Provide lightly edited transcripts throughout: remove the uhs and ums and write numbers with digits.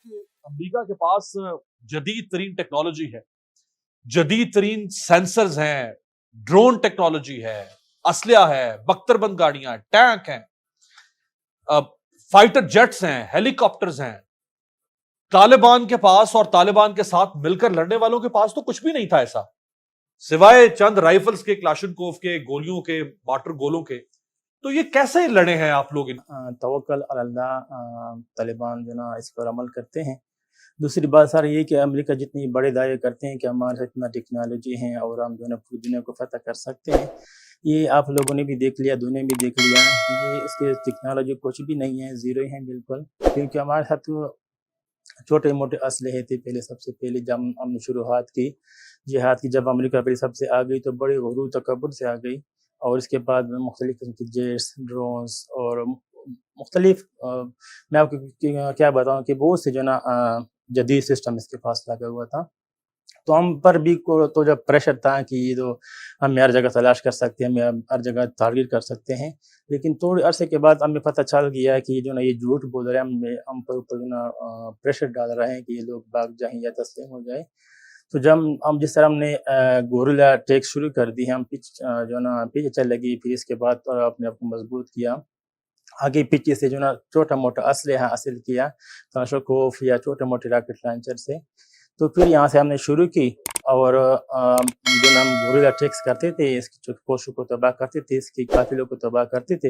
کہ امریکہ کے پاس جدید ترین ٹیکنالوجی ہے، جدید ترین سینسرز ہیں، ڈرون ٹیکنالوجی ہے، اسلحہ ہے، بختر بند گاڑیاں، ٹینک ہیں، فائٹر جیٹس ہیں، ہیلی کاپٹرز ہیں۔ طالبان کے پاس اور طالبان کے ساتھ مل کر لڑنے والوں کے پاس تو کچھ بھی نہیں تھا ایسا، سوائے چند رائفلز کے، کلاشنکوف کے، گولیوں کے، واٹر گولوں کے۔ تو یہ کیسے لڑے ہیں آپ لوگ؟ توکل علی اللہ، طالبان جو نا اس پر عمل کرتے ہیں۔ دوسری بات سر یہ کہ امریکہ جتنی بڑے دعوے کرتے ہیں کہ ہمارے اتنا ٹیکنالوجی ہے اور ہم جو ہے پوری دنیا کو فتح کر سکتے ہیں، یہ آپ لوگوں نے بھی دیکھ لیا، دنیا بھی دیکھ لیا، یہ اس کے ٹیکنالوجی کچھ بھی نہیں ہے، زیرو ہیں بالکل۔ کیونکہ ہمارے ساتھ چھوٹے موٹے اسلحے تھے پہلے، سب سے پہلے جب ہم نے شروعات کی جہاد کی، جب امریکہ پہلے سب سے آ گئی تو بڑے غرور تکبر سے آ گئی، اور اس کے بعد مختلف قسم کی جیٹس، ڈرونز اور مختلف میں آپ کو کیا بتاؤں کہ بہت سے جو نا جدید سسٹم اس کے پاس لگا ہوا تھا۔ تو ہم پر بھی تو جب پریشر تھا کہ یہ تو ہم ہر جگہ تلاش کر سکتے ہیں، ہم ہر جگہ ٹارگیٹ کر سکتے ہیں، لیکن تھوڑے عرصے کے بعد ہمیں پتہ چل گیا کہ جو نا یہ جھوٹ بول رہے ہیں، ہم پر جو نا پریشر ڈال رہے ہیں کہ یہ لوگ بھاگ جائیں یا تسلیم ہو جائیں۔ تو جب ہم جس طرح ہم نے گوریلا ٹیک شروع کر دی، ہم جو نا پیچھے چل لگی، پھر اس کے بعد اپنے آپ کو مضبوط کیا، آگے پیچھے سے جو نا چھوٹا موٹا اسلحہ حاصل کیا، کلاشنکوف یا چھوٹے موٹے راکٹ لانچر سے۔ تو پھر یہاں سے ہم نے شروع کی، اور جو نا ہم گوریلا ٹیکس کرتے تھے، اس کی پوسٹوں کو تباہ کرتے تھے، اس کی قافلوں کو تباہ کرتے تھے،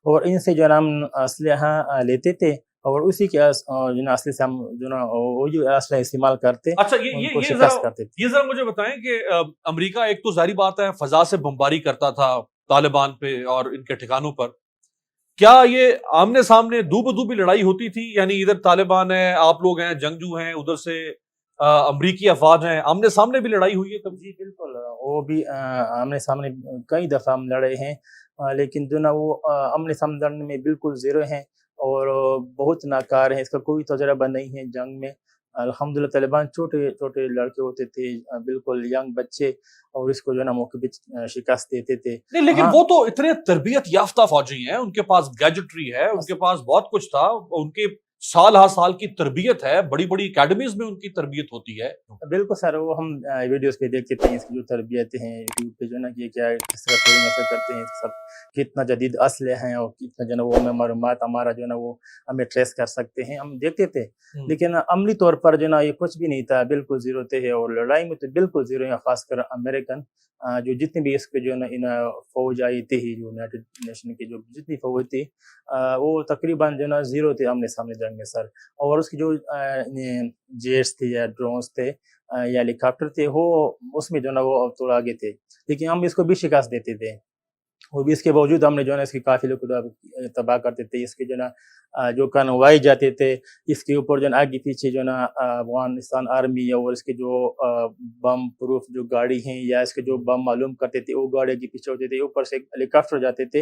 اور ان سے جو نا ہم اسلحہ لیتے تھے، اور اسی کے جو نا اسلحے سے ہم جو نا وہی اسلحہ استعمال کرتے، اچھا ان کو شکست کرتے تھے۔ یہ ذرا مجھے بتائیں کہ امریکہ ایک تو ظاہری بات ہے فضا سے بمباری کرتا تھا طالبان پہ اور ان کے ٹھکانوں پر، کیا یہ آمنے سامنے دو بدو بھی لڑائی ہوتی تھی؟ یعنی ادھر طالبان ہے، آپ لوگ ہیں جنگجو ہیں، ادھر سے امریکی افواج ہیں، آمنے سامنے بھی لڑائی ہوئی ہے کبھی؟ جی بالکل، وہ بھی آمنے سامنے کئی دفعہ ہم لڑے ہیں، لیکن جو نا وہ آمنے سامنے لڑنے میں بالکل زیرو ہیں اور بہت ناکار ہیں، اس کا کوئی تجربہ نہیں ہے جنگ میں۔ الحمدللہ طالبان چھوٹے چھوٹے لڑکے ہوتے تھے، بالکل ینگ بچے، اور اس کو جو ہے نا موقع پہ شکست دیتے تھے۔ نہیں، لیکن وہ تو اتنے تربیت یافتہ فوجی ہیں، ان کے پاس گیجٹری ہے، ان کے پاس بہت کچھ تھا، ان کے سال ہر سال کی تربیت ہے، بڑی بڑی اکیڈمیز میں ان کی تربیت ہوتی ہے۔ بالکل سر، وہ ہم ویڈیوز پہ دیکھتے تھے، اس کی جو تربیت ہیں یوٹیوب پہ جو نا کہ کیا کس طرح ٹریننگ ایسا کرتے ہیں، سب کتنا جدید اسلحے ہیں اور کتنا جو نا وہ ہمیں معلومات ہمارا جو نا وہ ہمیں ٹریس کر سکتے ہیں، ہم دیکھتے تھے، لیکن عملی طور پر جو نا یہ کچھ بھی نہیں تھا، بالکل زیرو تھے، اور لڑائی میں تو بالکل زیرو ہیں، خاص کر امریکن جو جتنی بھی اس کے جو نا ان فوج آئی تھی، جو یونائٹڈ نیشن کی جو جتنی فوج تھی، وہ تقریباً جو نا زیرو تھے آمنے سامنے جنگ میں سر۔ اور اس کی جو جیٹس تھے یا ڈرونز تھے یا ہیلی کاپٹر تھے، وہ اس میں جو نا وہ تھوڑا آگے تھے، لیکن ہم اس کو بھی شکست دیتے تھے، وہ بھی اس کے باوجود ہم نے جو ہے نا اس کے قافلے کو تباہ کرتے تھے، اس کے جو نا جو کنوائے جاتے تھے، اس کے اوپر جو نا آگے پیچھے جو نا افغانستان آرمی اور اس کے جو بم پروف جو گاڑی ہیں یا اس کے جو بم معلوم کرتے تھے، وہ گاڑی کے پیچھے ہوتے تھے، اوپر سے ہیلی کاپٹر جاتے تھے،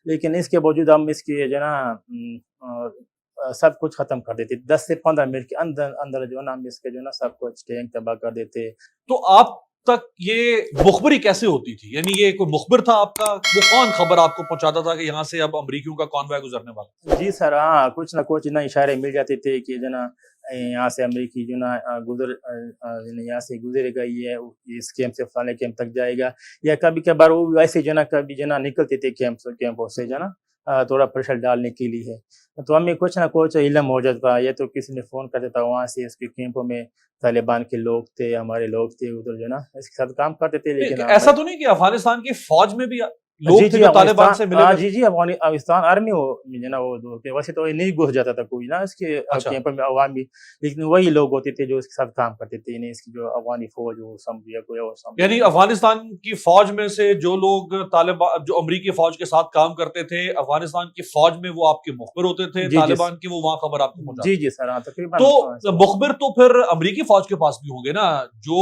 لیکن اس کے باوجود ہم اس کے جو نا سب کچھ ختم کر دیتے، 10 سے 15 منٹ کے اندر جو ہے نا ہم اس کے جو نا سب کچھ ٹینک تباہ کر دیتے۔ تو آپ تک یہ مخبری کیسے ہوتی تھی؟ یعنی یہ کوئی مخبر تھا آپ کا؟ وہ کون خبر آپ کو پہنچاتا تھا کہ یہاں سے اب امریکیوں کا کانوائے گزرنے والا؟ جی سر، ہاں، کچھ نہ کچھ نا اشارے مل جاتے تھے کہ جو نا یہاں سے امریکی جو نا یہاں سے گزرے گا، یہ اس کیمپ سے فلانے کیمپ تک جائے گا، یا کبھی کبھار وہ ویسے جو نا کبھی جو نا نکلتے تھے کیمپوں سے جو نا تھوڑا پریشر ڈالنے کے لیے، تو ہمیں کچھ نہ کچھ علم ہو جاتا تھا، یا تو کسی نے فون کرتا تھا وہاں سے، اس کے کیمپوں میں طالبان کے لوگ تھے، ہمارے لوگ تھے ادھر جو نا اس کے ساتھ کام کرتے تھے۔ لیکن ایسا تو نہیں کہ افغانستان کی فوج میں بھی لوگ تھے جو طالبان سے ملے؟ جی جی، افغانستان آرمی جو نا وہ ویسے تو نہیں گھس جاتا تھا کوئی نا اس کے کیمپ میں عوامی، لیکن وہی لوگ ہوتے تھے جو اس کے ساتھ کام کرتے تھے، نہیں اس کی جو افغانی فوج وہ سمجھ یا کوئی اور سمجھ۔ یعنی افغانستان کی فوج میں سے جو لوگ طالبان جو امریکی فوج کے ساتھ کام کرتے تھے، افغانستان کی فوج میں وہ آپ کے مخبر ہوتے تھے، طالبان کی وہ وہاں خبر آپ کو پہنچاتے؟ جی جی سر، ہاں تقریباً۔ تو مخبر تو پھر امریکی فوج کے پاس بھی ہوں گے نا، جو